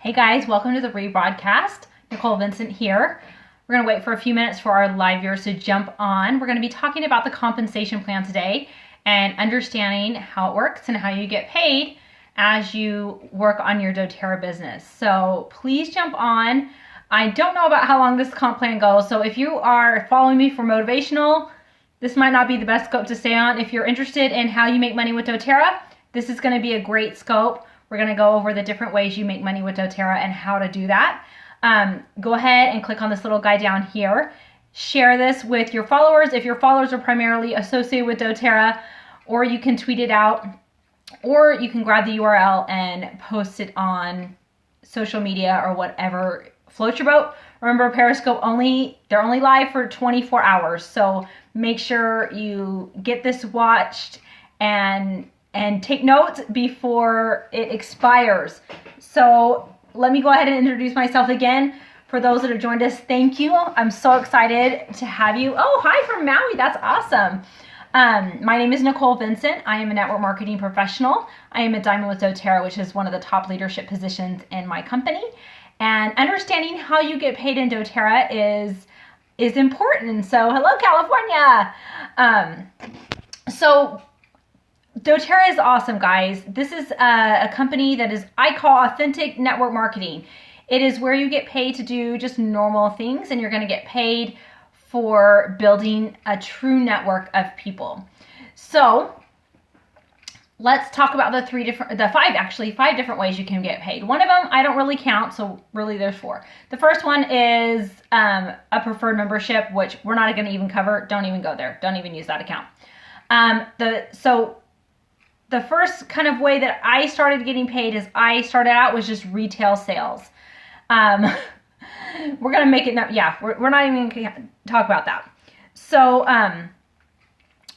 Hey guys, welcome to the rebroadcast. Nicole Vincent here. We're going to wait for a few minutes for our live viewers to jump on. We're going to be talking about the compensation plan today and understanding how it works and how you get paid as you work on your doTERRA business. So please jump on. I don't know about how long this comp plan goes, so if you are following me for motivational, this might not be the best scope to stay on. If you're interested in how you make money with doTERRA, this is going to be a great scope. We're going to go over the different ways you make money with doTERRA and how to do that. Go ahead and click on this little guy down here. Share this with your followers if your followers are primarily associated with doTERRA, or you can tweet it out, or you can grab the URL and post it on social media or whatever floats your boat. Remember, Periscope they're only live for 24 hours, so make sure you get this watched and take notes before it expires. So let me go ahead and introduce myself again. For those that have joined us, thank you. I'm so excited to have you. Oh, hi from Maui. That's awesome. My name is Nicole Vincent. I am a network marketing professional. I am a Diamond with doTERRA, which is one of the top leadership positions in my company. And understanding how you get paid in doTERRA is important. So hello, California. So doTERRA is awesome, guys. This is a company that I call authentic network marketing. It is where you get paid to do just normal things, and you're going to get paid for building a true network of people. So let's talk about five different ways you can get paid. One of them I don't really count, so really there's four. The first one is a preferred membership, which we're not going to even cover. Don't even go there. Don't even use that account. The first kind of way that I started getting paid is I started out with just retail sales. We're going to make it, we're not even going to talk about that. So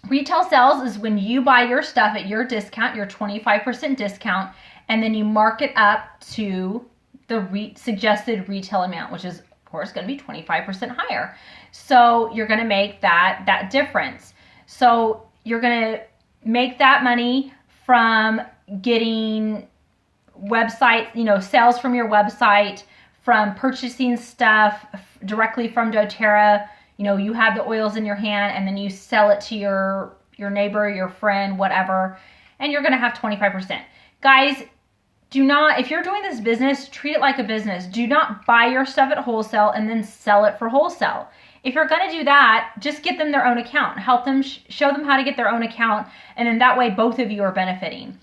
retail sales is when you buy your stuff at your discount, your 25% discount, and then you mark it up to the suggested retail amount, which is, of course, going to be 25% higher. So you're going to make that difference. So you're going to make that money from getting website, sales from your website, from purchasing stuff directly from doTERRA. You have the oils in your hand and then you sell it to your neighbor, your friend, whatever, and you're going to have 25%. Guys, if you're doing this business, treat it like a business. Do not buy your stuff at wholesale and then sell it for wholesale. If you're going to do that, just get them their own account. Help them, show them how to get their own account, and then that way both of you are benefiting.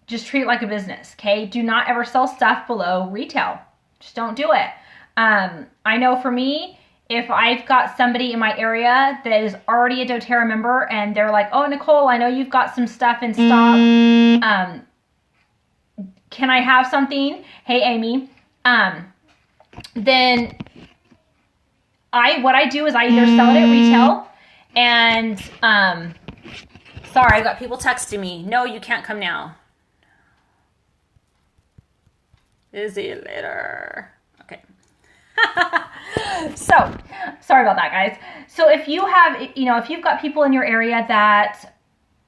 Just treat it like a business, okay? Do not ever sell stuff below retail. Just don't do it. I know for me, if I've got somebody in my area that is already a doTERRA member and they're like, oh, Nicole, I know you've got some stuff in stock. Can I have something? Hey, Amy. Then what I do is I either sell it at retail and, sorry, I got people texting me. No, you can't come now. Busy later. Okay. So, sorry about that, guys. So if you have, if you've got people in your area that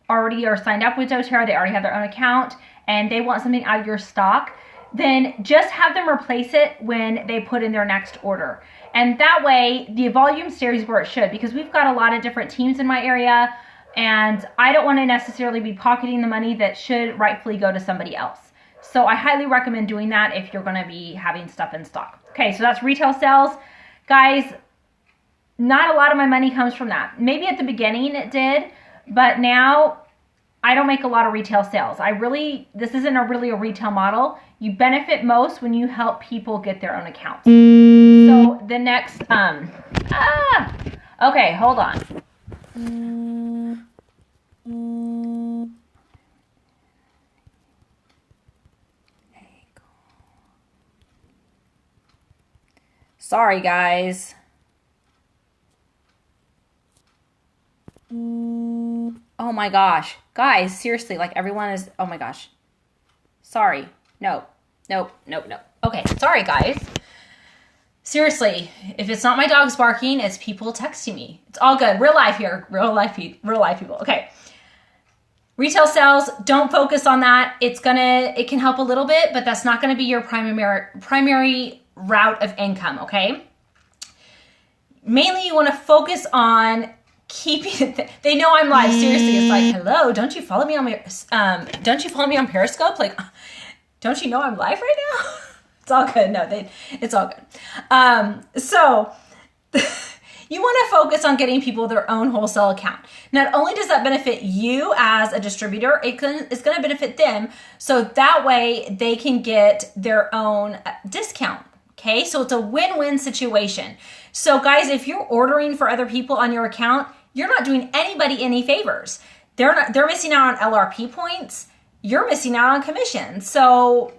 already are signed up with doTERRA, they already have their own account, and they want something out of your stock, then just have them replace it when they put in their next order. And that way, the volume stays where it should, because we've got a lot of different teams in my area, and I don't want to necessarily be pocketing the money that should rightfully go to somebody else. So I highly recommend doing that if you're going to be having stuff in stock. Okay, so that's retail sales. Guys, not a lot of my money comes from that. Maybe at the beginning it did, but now I don't make a lot of retail sales. This isn't really a retail model. You benefit most when you help people get their own accounts. So the next, okay, hold on. Sorry, guys. Oh my gosh. Guys, seriously, everyone is, oh my gosh. Sorry. Nope. Okay, sorry, guys. Seriously, if it's not my dogs barking, it's people texting me. It's all good. Real life here. Real life people. Okay. Retail sales, don't focus on that. It can help a little bit, but that's not gonna be your primary route of income, okay? Mainly you wanna focus on keeping it, they know I'm live, seriously. It's like, hello, don't you follow me on Periscope? Like, don't you know I'm live right now? It's all good, it's all good. So, you want to focus on getting people their own wholesale account. Not only does that benefit you as a distributor, it's going to benefit them. So that way they can get their own discount. Okay, so it's a win-win situation. So guys, if you're ordering for other people on your account, you're not doing anybody any favors. They're missing out on LRP points. You're missing out on commission. So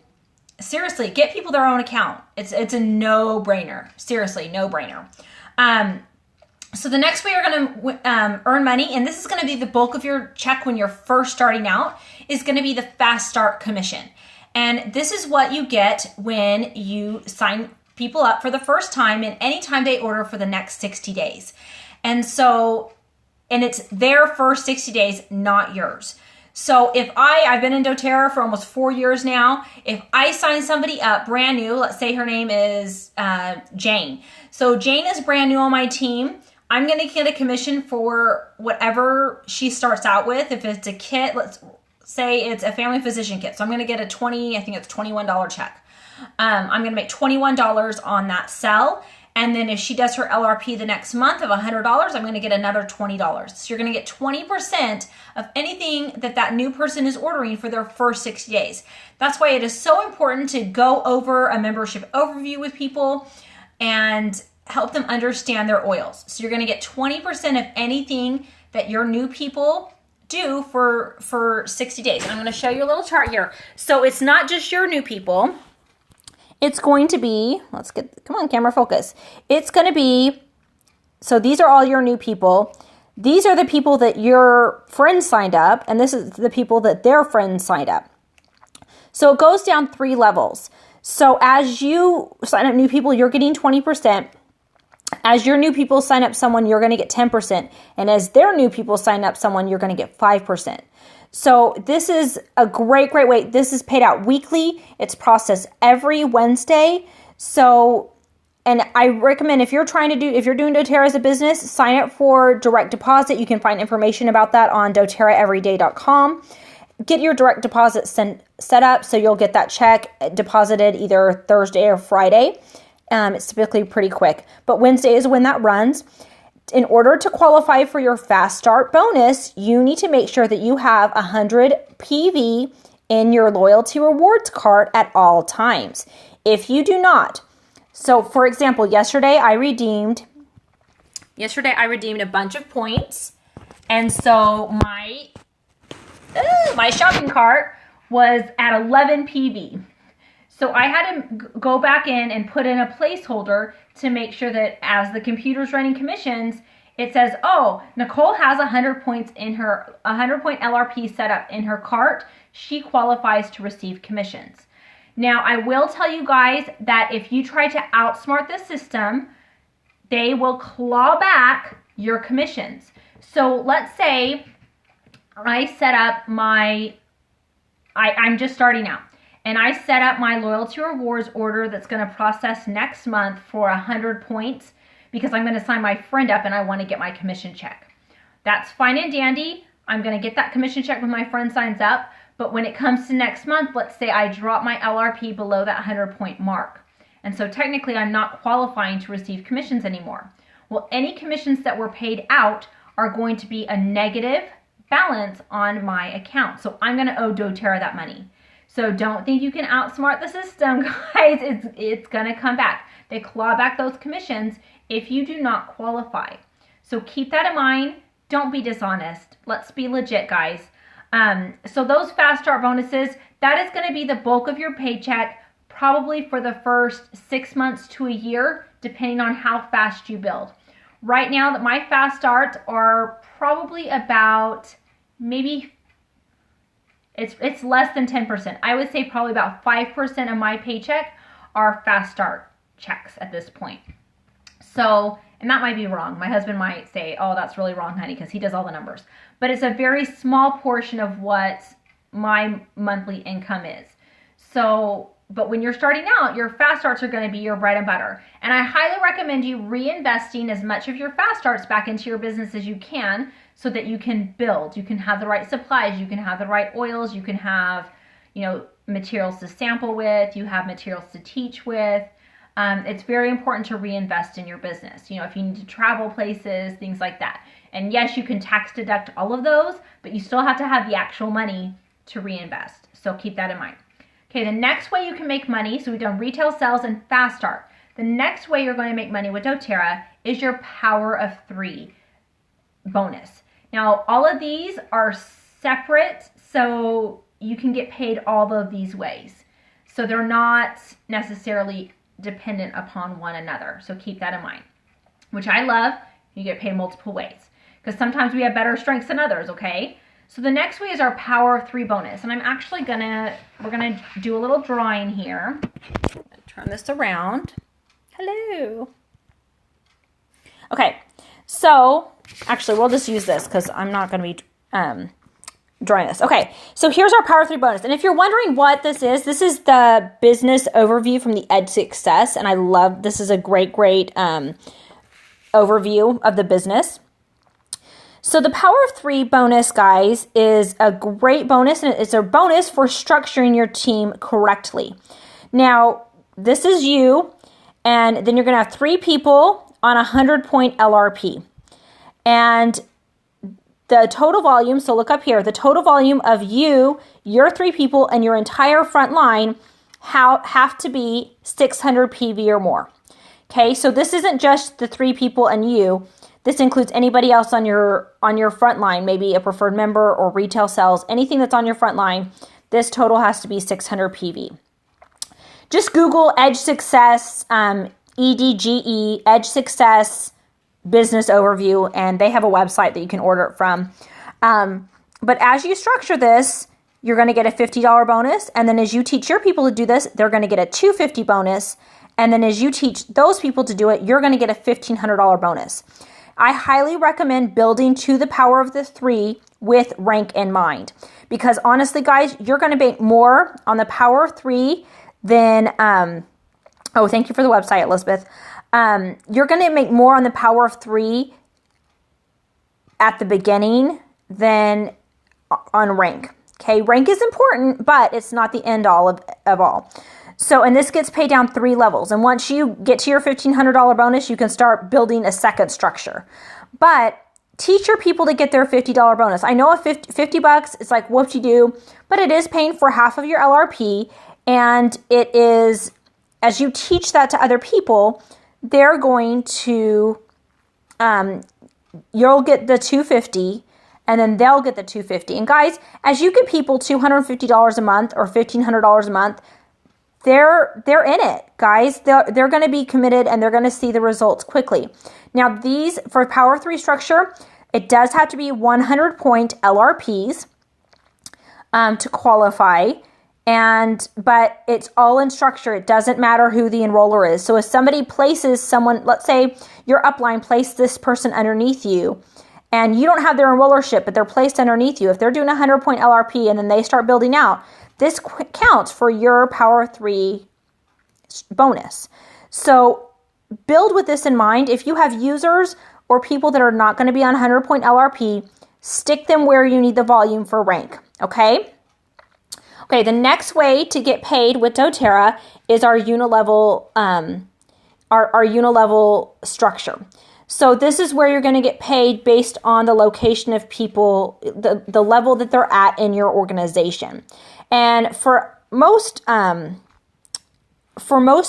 seriously, get people their own account. It's a no-brainer. Seriously, no-brainer. So the next way you're going to earn money, and this is going to be the bulk of your check when you're first starting out, is going to be the fast start commission. And this is what you get when you sign people up for the first time and anytime they order for the next 60 days. And it's their first 60 days, not yours. So if I've been in doTERRA for almost 4 years now, if I sign somebody up brand new, let's say her name is Jane. So Jane is brand new on my team. I'm going to get a commission for whatever she starts out with. If it's a kit, let's say it's a family physician kit. So I'm going to get $21 check. I'm going to make $21 on that sell. And then if she does her LRP the next month of $100, I'm going to get another $20. So you're going to get 20% of anything that new person is ordering for their first 60 days. That's why it is so important to go over a membership overview with people and help them understand their oils. So you're going to get 20% of anything that your new people do for 60 days. I'm going to show you a little chart here. So it's not just your new people. It's going to be, come on, camera, focus. It's going to be, so these are all your new people. These are the people that your friends signed up, and this is the people that their friends signed up. So it goes down 3 levels. So as you sign up new people, you're getting 20%. As your new people sign up someone, you're going to get 10%. And as their new people sign up someone, you're going to get 5%. So this is a great way. This is paid out weekly. It's processed every Wednesday. So, and I recommend if you're doing doTERRA as a business, sign up for direct deposit. You can find information about that on doTERRAeveryday.com. Get your direct deposit set up so you'll get that check deposited either Thursday or Friday. It's typically pretty quick, but Wednesday is when that runs. In order to qualify for your fast start bonus, you need to make sure that you have 100 PV in your loyalty rewards cart at all times. If you do not, so for example, yesterday I redeemed a bunch of points, and so my shopping cart was at 11 PV. So I had to go back in and put in a placeholder to make sure that as the computer's running commissions, it says, oh, Nicole has 100 points in her 100-point LRP set up in her cart. She qualifies to receive commissions. Now, I will tell you guys that if you try to outsmart the system, they will claw back your commissions. So let's say I set up I'm just starting out. And I set up my loyalty rewards order that's going to process next month for 100 points because I'm going to sign my friend up and I want to get my commission check. That's fine and dandy. I'm going to get that commission check when my friend signs up. But when it comes to next month, let's say I drop my LRP below that 100-point mark. And so technically I'm not qualifying to receive commissions anymore. Well, any commissions that were paid out are going to be a negative balance on my account. So I'm going to owe doTERRA that money. So don't think you can outsmart the system, guys. It's going to come back. They claw back those commissions if you do not qualify. So keep that in mind. Don't be dishonest. Let's be legit, guys. So those fast start bonuses, that is going to be the bulk of your paycheck, probably for the first 6 months to a year, depending on how fast you build. Right now, my fast starts are probably about maybe it's less than 10%. I would say probably about 5% of my paycheck are fast start checks at this point. So, And that might be wrong. My husband might say, oh, that's really wrong, honey, because he does all the numbers. But it's a very small portion of what my monthly income is. So, but when you're starting out, your fast starts are going to be your bread and butter. And I highly recommend you reinvesting as much of your fast starts back into your business as you can so that you can build. You can have the right supplies. You can have the right oils. You can have, materials to sample with. You have materials to teach with. It's very important to reinvest in your business. If you need to travel places, things like that. And yes, you can tax deduct all of those, but you still have to have the actual money to reinvest. So keep that in mind. Okay, the next way you can make money, so we've done retail sales and fast start. The next way you're going to make money with doTERRA is your power of 3 bonus. Now, all of these are separate, so you can get paid all of these ways. So they're not necessarily dependent upon one another. So keep that in mind, which I love. You get paid multiple ways because sometimes we have better strengths than others, okay? So the next way is our power of 3 bonus. And I'm actually we're gonna do a little drawing here. Turn this around. Hello. Okay, so actually we'll just use this because I'm not gonna be drawing this. Okay, so here's our power 3 bonus. And if you're wondering what this is the business overview from the Ed Success. And I love, this is a great overview of the business. So the power of 3 bonus, guys, is a great bonus, and it's a bonus for structuring your team correctly. Now, this is you, and then you're going to have 3 people on a 100-point LRP. And the total volume, so look up here, the total volume of you, your 3 people, and your entire front line have to be 600 PV or more. Okay, so this isn't just the 3 people and you. This includes anybody else on your front line, maybe a preferred member or retail sales, anything that's on your front line. This total has to be 600 PV. Just Google Edge Success, EDGE, Edge Success business overview, and they have a website that you can order it from. But as you structure this, you're going to get a $50 bonus. And then as you teach your people to do this, they're going to get a $250 bonus. And then as you teach those people to do it, you're going to get a $1,500 bonus. I highly recommend building to the power of the 3 with rank in mind. Because honestly, guys, you're going to make more on the power of 3 than, thank you for the website, Elizabeth. You're going to make more on the power of 3 at the beginning than on rank. Okay, rank is important, but it's not the end all of all. So, and this gets paid down 3 levels. And once you get to your $1,500 bonus, you can start building a second structure. But teach your people to get their $50 bonus. I know $50, it's like whoop-de-doo, but it is paying for half of your LRP. And it is, as you teach that to other people, they're going to, you'll get the $250 and then they'll get the $250. And guys, as you give people $250 a month or $1,500 a month, they're in it, guys. They're going to be committed and they're going to see the results quickly. Now, these for Power 3 structure, it does have to be 100-point LRPs to qualify. But it's all in structure. It doesn't matter who the enroller is. So if somebody places someone, let's say your upline placed this person underneath you, and you don't have their enrollership, but they're placed underneath you. If they're doing a 100-point LRP and then they start building out, this counts for your Power 3 bonus. So build with this in mind. If you have users or people that are not going to be on 100-point LRP, stick them where you need the volume for rank, okay? Okay, the next way to get paid with doTERRA is our unilevel, our unilevel structure. So this is where you're going to get paid based on the location of people, the level that they're at in your organization. And for most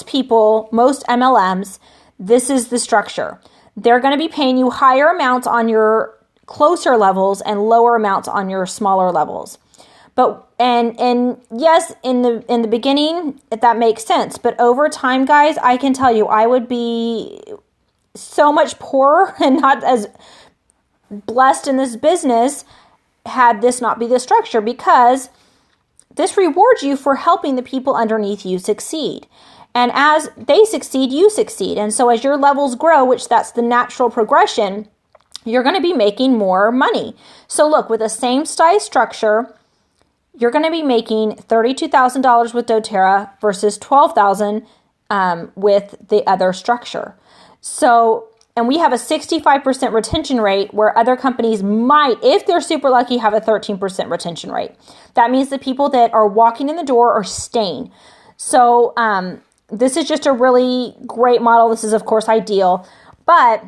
people, most MLMs, this is the structure. They're going to be paying you higher amounts on your closer levels and lower amounts on your smaller levels. But and yes, in the beginning, that makes sense. But over time, guys, I can tell you, I would be so much poorer and not as blessed in this business had this not be the structure, because this rewards you for helping the people underneath you succeed. And as they succeed, you succeed. And so as your levels grow, which that's the natural progression, you're going to be making more money. So look, with the same size structure, you're going to be making $32,000 with doTERRA versus $12,000 with the other structure. So, and we have a 65% retention rate where other companies might, if they're super lucky, have a 13% retention rate. That means the people that are walking in the door are staying. So this is just a really great model. This is, of course, ideal. But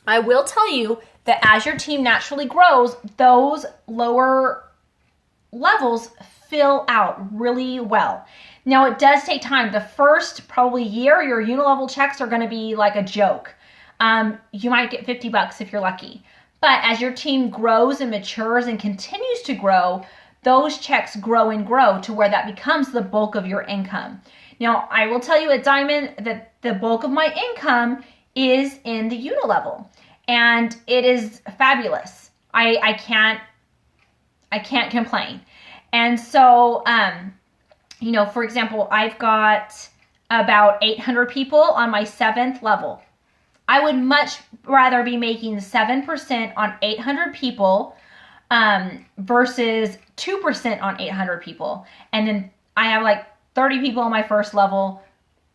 I will tell you that as your team naturally grows, those lower levels fill out really well. Now, it does take time. The first probably year, your unilevel checks are going to be like a joke. You might get $50 if you're lucky. But as your team grows and matures and continues to grow, those checks grow and grow to where that becomes the bulk of your income. Now, I will tell you at Diamond that the bulk of my income is in the unilevel, and it is fabulous. I can't complain. And so, for example, I've got about 800 people on my 7th level. I would much rather be making 7% on 800 people versus 2% on 800 people. And then I have like 30 people on my first level,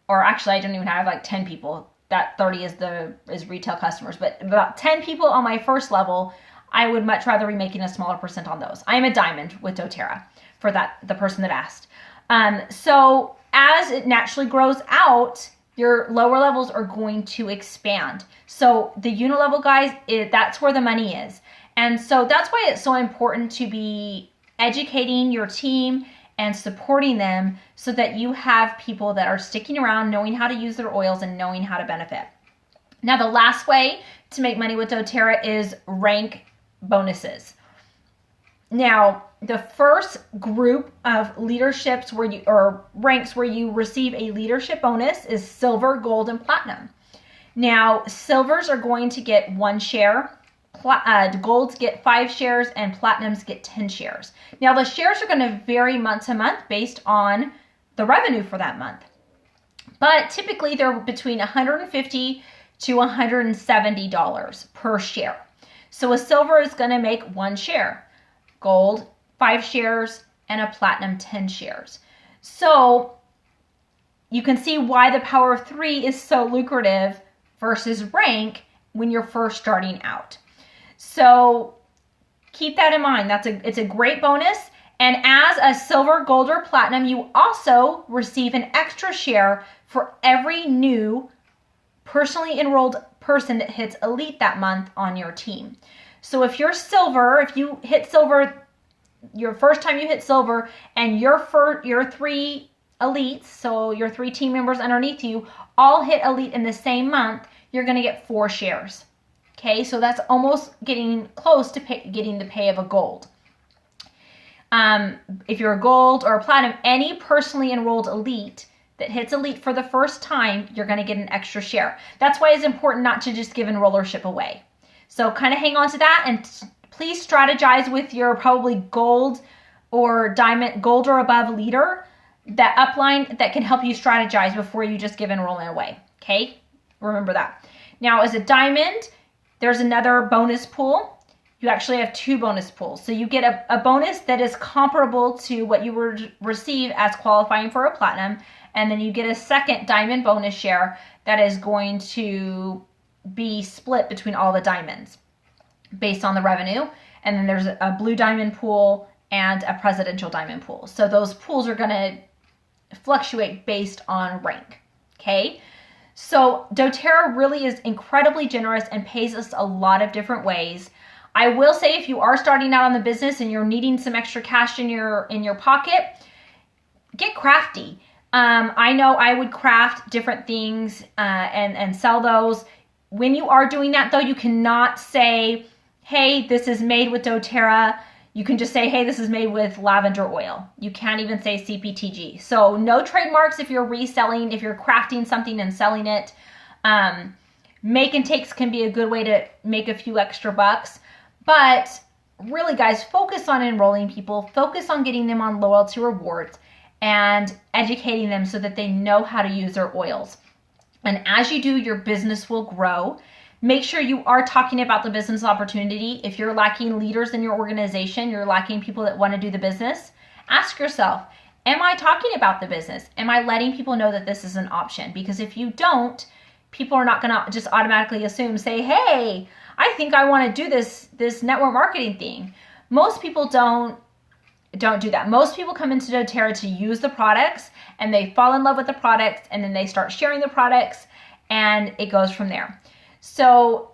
or actually I don't even have like 10 people. That 30 is retail customers, but about 10 people on my first level, I would much rather be making a smaller percent on those. I am a diamond with doTERRA for the person that asked. So as it naturally grows out, your lower levels are going to expand. So the unilevel guys, that's where the money is. And so that's why it's so important to be educating your team and supporting them so that you have people that are sticking around, knowing how to use their oils and knowing how to benefit. Now, the last way to make money with doTERRA is rank bonuses. Now, the first group of leaderships ranks where you receive a leadership bonus is silver, gold, and platinum. Now, silvers are going to get 1 share, golds get 5 shares, and platinums get 10 shares. Now, the shares are going to vary month to month based on the revenue for that month. But typically, they're between $150 to $170 per share. So a silver is going to make 1 share, gold 5 shares, and a platinum 10 shares. So you can see why the power of 3 is so lucrative versus rank when you're first starting out. So keep that in mind. It's a great bonus. And as a silver, gold, or platinum, you also receive an extra share for every new personally enrolled person that hits elite that month on your team. So if you're silver, if you hit silver, your first time you hit silver, and your 3 elites, so your 3 team members underneath you, all hit elite in the same month, you're going to get 4 shares. Okay, so that's almost getting close to getting the pay of a gold. If you're a gold or a platinum, any personally enrolled elite that hits elite for the first time, you're going to get an extra share. That's why it's important not to just give enrollership away. So kind of hang on to that, and please strategize with your probably gold or diamond, gold or above leader, that upline that can help you strategize before you just give enrollment away. Okay, remember that. Now, as a diamond, there's another bonus pool. You actually have 2 bonus pools. So you get a bonus that is comparable to what you would receive as qualifying for a platinum. And then you get a second diamond bonus share that is going to be split between all the diamonds based on the revenue. And then there's a blue diamond pool and a presidential diamond pool. So those pools are going to fluctuate based on rank. Okay. So doTERRA really is incredibly generous and pays us a lot of different ways. I will say, if you are starting out on the business and you're needing some extra cash in your pocket, get crafty. I know I would craft different things and sell those. When you are doing that, though, you cannot say, hey, this is made with doTERRA. You can just say, hey, this is made with lavender oil. You can't even say CPTG. So no trademarks if you're reselling, if you're crafting something and selling it. Make and takes can be a good way to make a few extra bucks. But really, guys, focus on enrolling people. Focus on getting them on loyalty rewards. and educating them so that they know how to use their oils. And as you do, your business will grow. Make sure you are talking about the business opportunity. If you're lacking leaders in your organization, you're lacking people that want to do the business, ask yourself, am I talking about the business? Am I letting people know that this is an option? Because if you don't, people are not going to just automatically assume, say, hey, I think I want to do this network marketing thing. Most people don't do that. Most people come into doTERRA to use the products, and they fall in love with the products, and then they start sharing the products, and it goes from there. So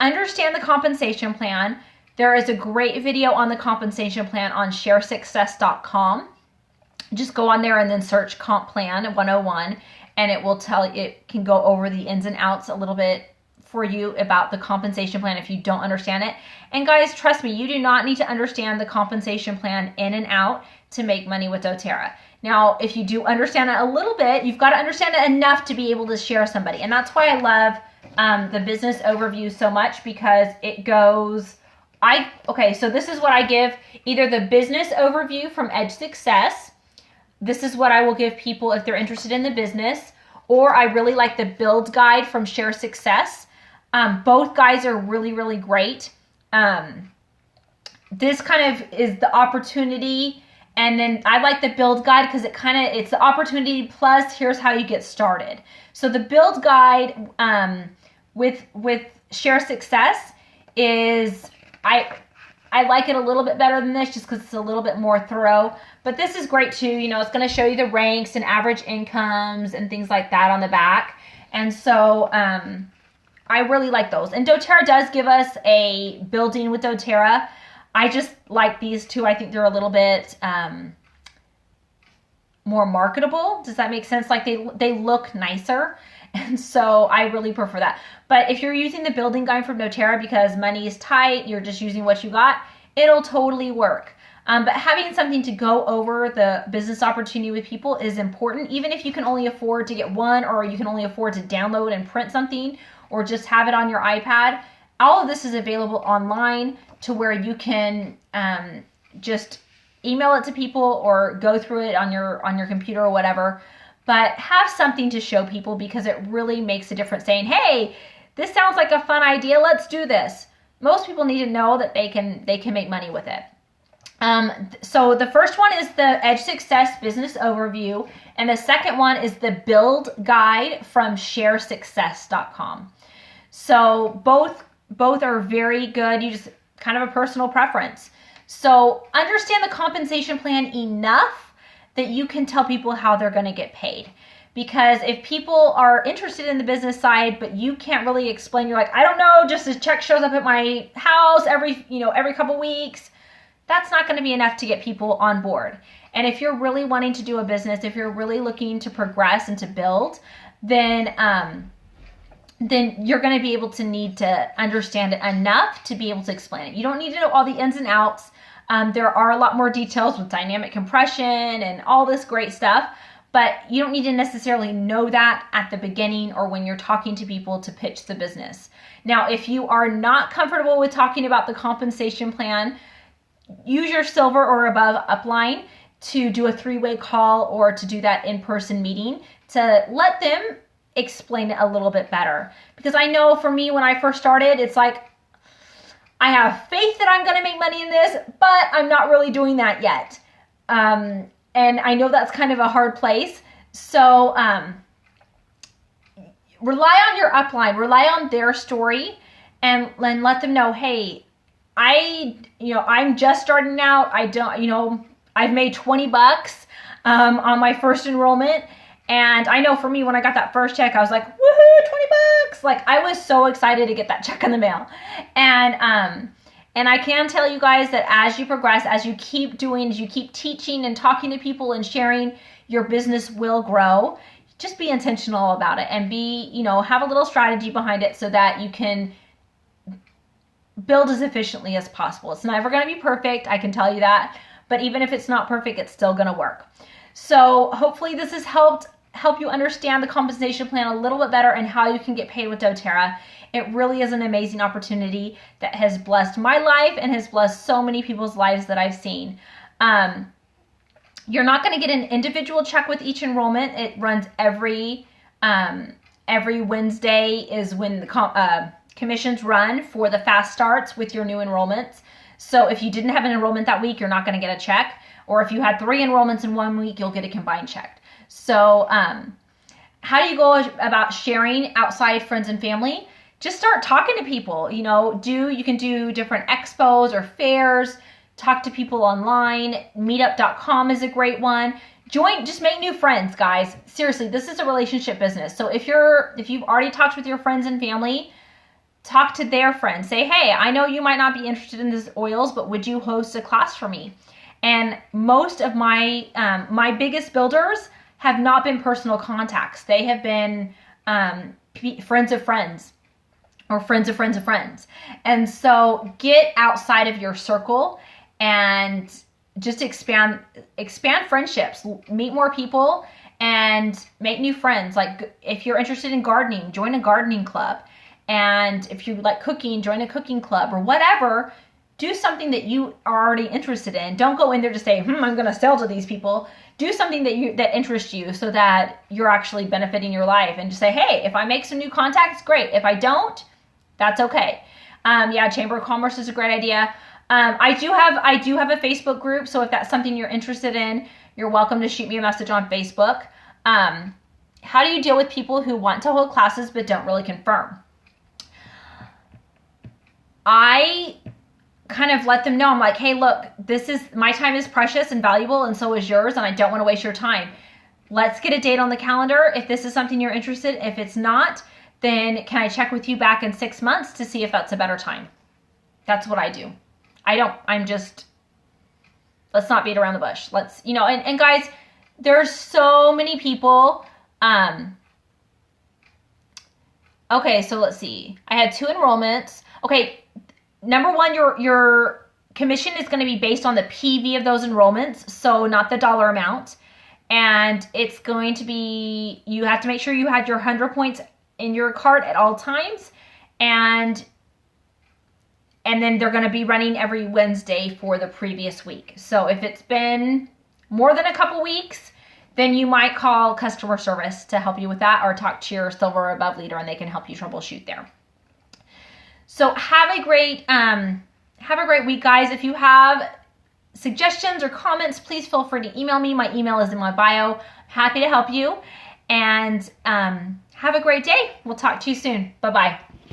understand the compensation plan. There is a great video on the compensation plan on sharesuccess.com. Just go on there and then search Comp Plan 101, and it can go over the ins and outs a little bit for you about the compensation plan if you don't understand it. And guys, trust me, you do not need to understand the compensation plan in and out to make money with doTERRA. Now, if you do understand it a little bit, you've got to understand it enough to be able to share somebody. And that's why I love the business overview so much, because it goes, so this is what I give, either the business overview from Edge Success. This is what I will give people if they're interested in the business, or I really like the build guide from Share Success. Both guides are really, really great. This kind of is the opportunity, and then I like the build guide because it's the opportunity plus here's how you get started. So the build guide with Share Success is, I like it a little bit better than this just because it's a little bit more thorough. But this is great too. It's going to show you the ranks and average incomes and things like that on the back. And so I really like those. And doTERRA does give us a building with doTERRA. I just like these two. I think they're a little bit more marketable. Does that make sense? Like they look nicer. And so I really prefer that. But if you're using the building guide from doTERRA because money is tight, you're just using what you got, it'll totally work. But having something to go over the business opportunity with people is important, even if you can only afford to get one, or you can only afford to download and print something, or just have it on your iPad. All of this is available online to where you can just email it to people or go through it on your computer or whatever. But have something to show people, because it really makes a difference saying, hey, this sounds like a fun idea, let's do this. Most people need to know that they can make money with it. So the first one is the Edge Success Business Overview, and the second one is the Build Guide from sharesuccess.com. So both are very good. You just kind of a personal preference. So understand the compensation plan enough that you can tell people how they're going to get paid. Because if people are interested in the business side, but you can't really explain, you're like, I don't know, just a check shows up at my house every couple weeks. That's not going to be enough to get people on board. And if you're really wanting to do a business, if you're really looking to progress and to build, then you're going to be able to need to understand it enough to be able to explain it. You don't need to know all the ins and outs. There are a lot more details with dynamic compression and all this great stuff, but you don't need to necessarily know that at the beginning or when you're talking to people to pitch the business. Now, if you are not comfortable with talking about the compensation plan, use your silver or above upline to do a 3-way call or to do that in-person meeting to let them explain it a little bit better. Because I know for me, when I first started, it's like, I have faith that I'm going to make money in this, but I'm not really doing that yet. And I know that's kind of a hard place. So rely on your upline, rely on their story, and let them know, hey, I'm just starting out. I've made $20 on my first enrollment. And I know for me, when I got that first check, I was like, woohoo, $20. Like, I was so excited to get that check in the mail. And I can tell you guys that as you progress, as you keep teaching and talking to people and sharing, your business will grow. Just be intentional about it and have a little strategy behind it so that you can build as efficiently as possible. It's never going to be perfect, I can tell you that. But even if it's not perfect, it's still going to work. So hopefully this has help you understand the compensation plan a little bit better and how you can get paid with doTERRA. It really is an amazing opportunity that has blessed my life and has blessed so many people's lives that I've seen. You're not going to get an individual check with each enrollment. It runs every Wednesday is when the commissions run for the fast starts with your new enrollments. So if you didn't have an enrollment that week, you're not going to get a check. Or if you had 3 enrollments in 1 week, you'll get a combined check. So how do you go about sharing outside friends and family? Just start talking to people. You know, you can do different expos or fairs. Talk to people online. Meetup.com is a great one. Just make new friends, guys. Seriously, this is a relationship business. So if you've already talked with your friends and family, talk to their friends. Say, hey, I know you might not be interested in these oils, but would you host a class for me? And most of my my biggest builders have not been personal contacts. They have been friends of friends or friends of friends of friends. And so get outside of your circle and just expand friendships, meet more people and make new friends. Like if you're interested in gardening, join a gardening club. And if you like cooking, join a cooking club or whatever. Do something that you are already interested in. Don't go in there to say, I'm going to sell to these people. Do something that interests you so that you're actually benefiting your life. And just say, hey, if I make some new contacts, great. If I don't, that's okay. Yeah, Chamber of Commerce is a great idea. I do have a Facebook group, so if that's something you're interested in, you're welcome to shoot me a message on Facebook. How do you deal with people who want to hold classes but don't really confirm? I kind of let them know. I'm like, hey, look, my time is precious and valuable, and so is yours, and I don't want to waste your time. Let's get a date on the calendar if this is something you're interested in. If it's not, then can I check with you back in 6 months to see if that's a better time? That's what I do. Let's not beat around the bush. And guys, there's so many people. Okay, so let's see. I had 2 enrollments. Okay, number 1, your commission is going to be based on the PV of those enrollments, so not the dollar amount. And it's going to be, you have to make sure you had your 100 points in your cart at all times. And then they're going to be running every Wednesday for the previous week. So if it's been more than a couple weeks, then you might call customer service to help you with that, or talk to your silver or above leader and they can help you troubleshoot there. So have a great week, guys. If you have suggestions or comments, please feel free to email me. My email is in my bio. Happy to help you. And have a great day. We'll talk to you soon. Bye-bye.